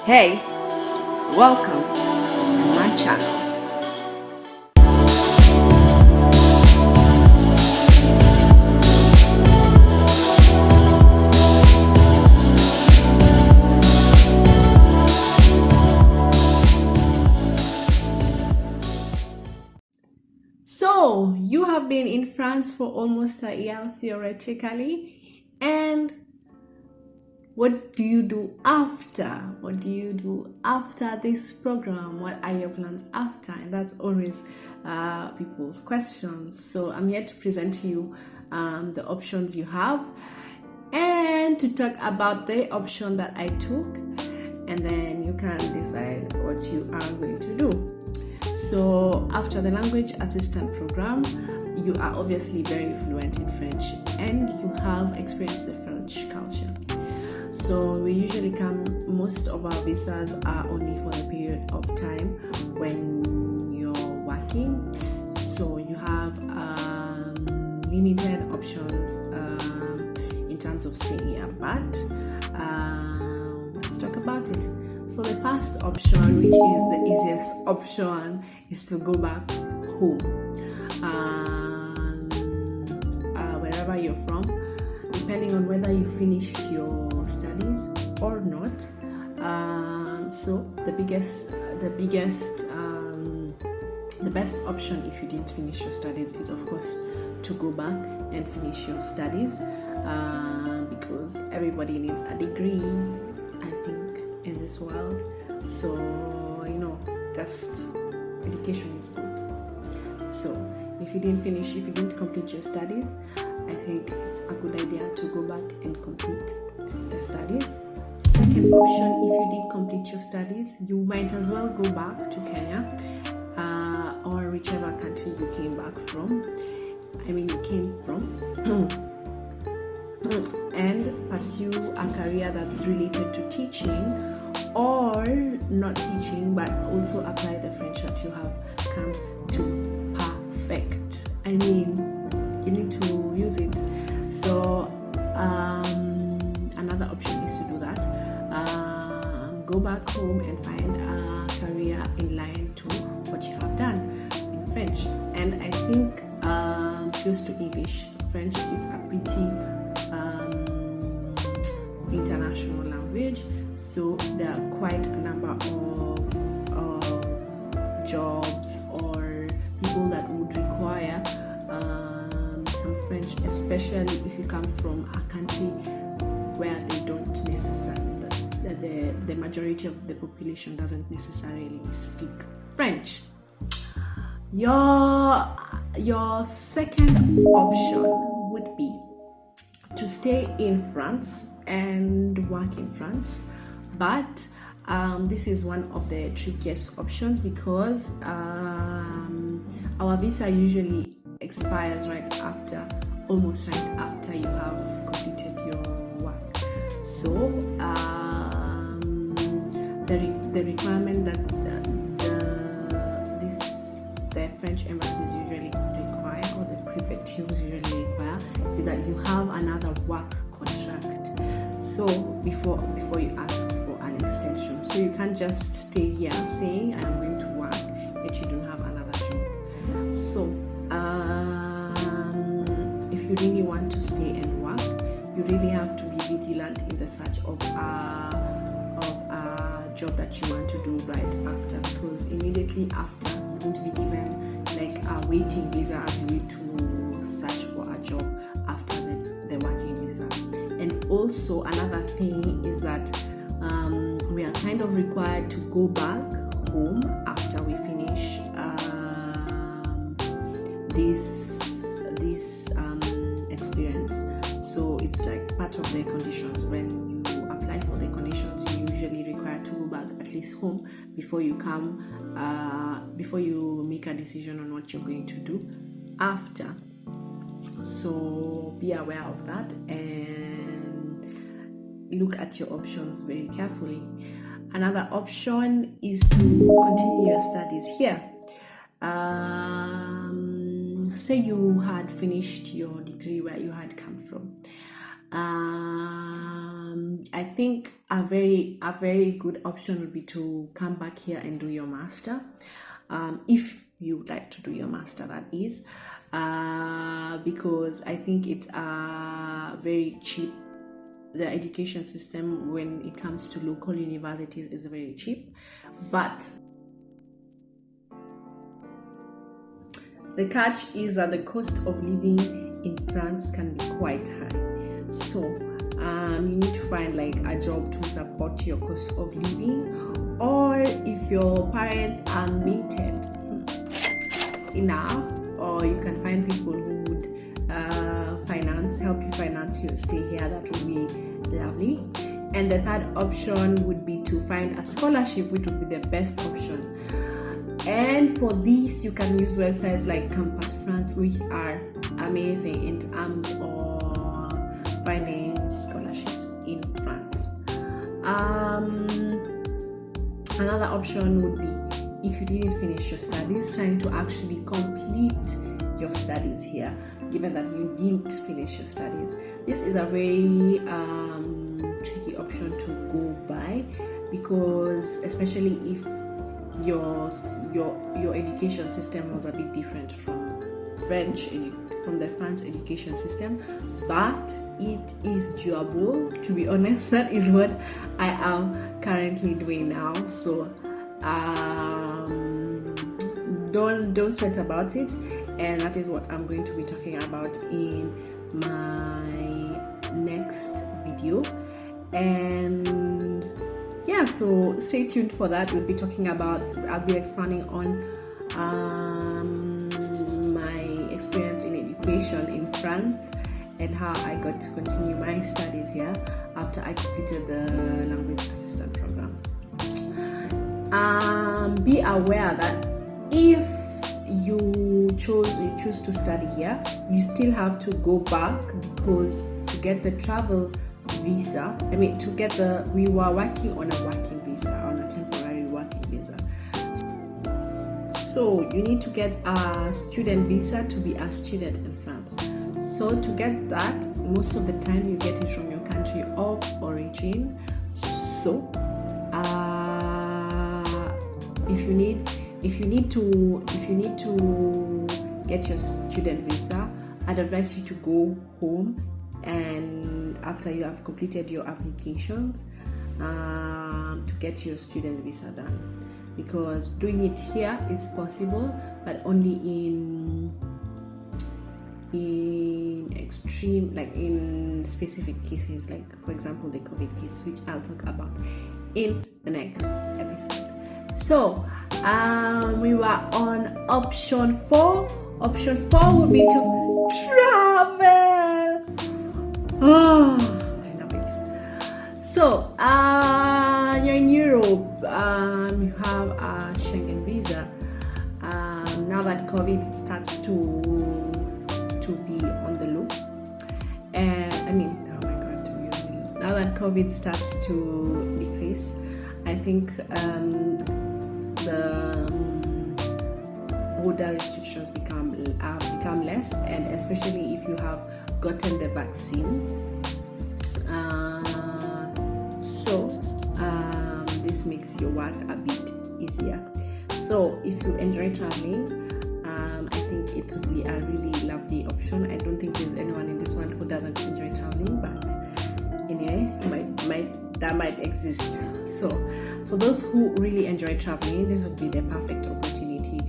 Hey, welcome to my channel. So, you have been in France for almost a year theoretically, and what do you do after? What do you do after this program? What are your plans after? And that's always people's questions. So I'm here to present to you the options you have and to talk about the option that I took, and then you can decide what you are going to do. So after the language assistant program, you are obviously very fluent in French and you have experienced the French culture. So we usually come, most of our visas are only for a period of time when you're working. So you have limited options in terms of staying here, but let's talk about it. So the first option, which is the easiest option, is to go back home. Wherever you're from, depending on whether you finished your studies or not. So the best option if you didn't finish your studies is, of course, to go back and finish your studies, because everybody needs a degree, I think, in this world. So just education is good. So if you didn't complete your studies, I think it's a good idea to go back and complete the studies. Second option, if you did complete your studies, you might as well go back to Kenya or whichever country you came from, and pursue a career that's related to teaching, or not teaching but also apply the French that you have come to perfect. You need to use it. So another option is to do that. Go back home and find a career in line to what you have done in French. And I think close to English, French is a pretty international language. So there are quite a number of jobs or people that would require some French, especially if you come from a country where they don't necessarily, the majority of the population doesn't necessarily speak French. Your second option would be to stay in France and work in France, but this is one of the trickiest options because our visa usually expires almost right after you have completed your work. So the requirement that the French embassies usually require, or the prefectures usually require, is that you have another work contract. So before you ask for an extension, so you can't just stay here saying I am going to work yet you don't have another job. So if you really want to stay and work, you really have to be vigilant in the search of a job that you want to do right after, because immediately after you won't be given like a waiting visa as you need to search for a job after the working visa. And also another thing is that we are kind of required to go back home after we finish this experience. So it's like part of the conditions. When you apply for the conditions, you usually require to go back at least home before you make a decision on what you're going to do after. So be aware of that and look at your options very carefully. Another option is to continue your studies here. Say you had finished your degree where you had come from, I think a very good option would be to come back here and do your master, if you would like to do your master, that is, because I think it's very cheap. The education system when it comes to local universities is very cheap, but the catch is that the cost of living in France can be quite high. So you need to find like a job to support your cost of living, or if your parents are mated enough, or you can find people who would help you finance your stay here. That would be lovely. And the third option would be to find a scholarship, which would be the best option. And for this, you can use websites like Campus France, which are amazing in terms of finding scholarships in France. Another option would be, if you didn't finish your studies, trying to actually complete your studies here, given that you didn't finish your studies. This is a very tricky option to go by, because especially if your education system was a bit different from the France education system, but it is doable. To be honest, that is what I am currently doing now. So don't sweat about it, and that is what I'm going to be talking about in my next video. And yeah, so stay tuned for that. I'll be expanding on my experience in education in France and how I got to continue my studies here after I completed the language assistant program. Be aware that if you choose to study here, you still have to go back, because to get the travel visa, we were working on a working visa, on a temporary working visa. So you need to get a student visa to be a student in France. So to get that, most of the time you get it from your country of origin. So if you need to get your student visa, I'd advise you to go home, and after you have completed your applications, to get your student visa done, because doing it here is possible, but only in extreme, like in specific cases, like for example the COVID case, which I'll talk about in the next episode. So we were on option 4. Option 4 would be to travel. Oh, I love it. So you're in Europe, you have a Schengen visa. Now that COVID starts to be on the loop, now that COVID starts to decrease, I think the border restrictions have become less, and especially if you have gotten the vaccine. This makes your work a bit easier. So if you enjoy traveling, I think it would be a really lovely option. I don't think there's anyone in this world who doesn't enjoy traveling, but anyway, that might exist. So for those who really enjoy traveling, this would be the perfect opportunity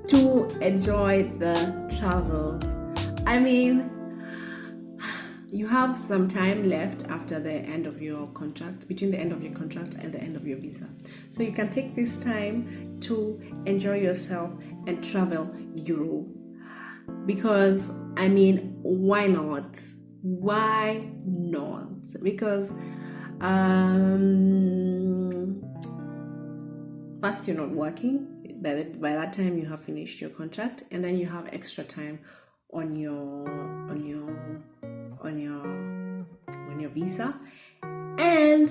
to enjoy the travels. I mean, you have some time left after the end of your contract, between the end of your contract and the end of your visa. So you can take this time to enjoy yourself and travel Europe. Because, I mean, why not? Why not? Because first, you're not working. By that time you have finished your contract, and then you have extra time on your visa. And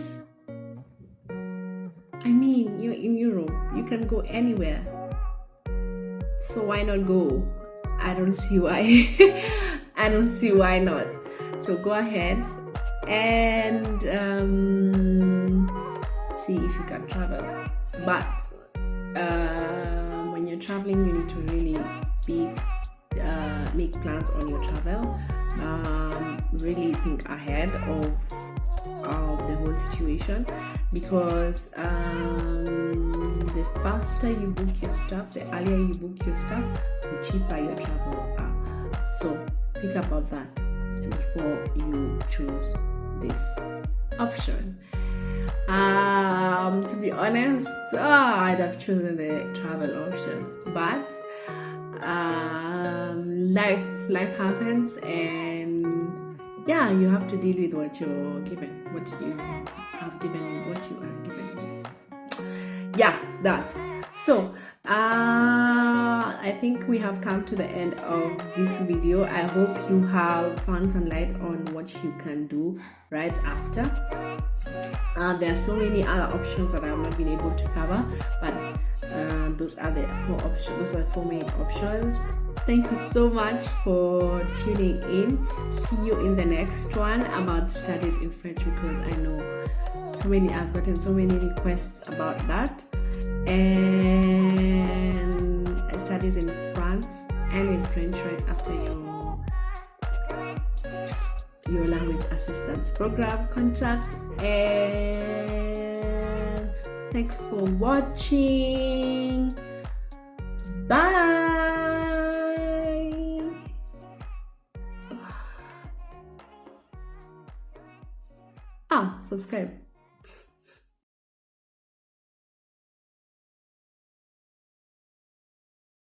I mean, you're in Europe, you can go anywhere, so why not go? I don't see why. I don't see why not. So go ahead and see if you can travel. But when you're traveling, you need to really make plans on your travel. Really think ahead of the whole situation, because the faster you book your stuff, the earlier you book your stuff, the cheaper your travels are. So think about that before you choose this option. To be honest, I'd have chosen the travel option, but life happens, and yeah, you have to deal with what you're given, what you have given, and what you are given. Yeah, that. So I think we have come to the end of this video. I hope you have found some light on what you can do right after. There are so many other options that I have not been able to cover, but those are the 4 options. Those are the 4 main options. Thank you so much for tuning in. See you in the next one about studies in French, because I know I've gotten so many requests about that. And studies in France and in French right after your language assistance program contract. And thanks for watching. Bye. Subscribe.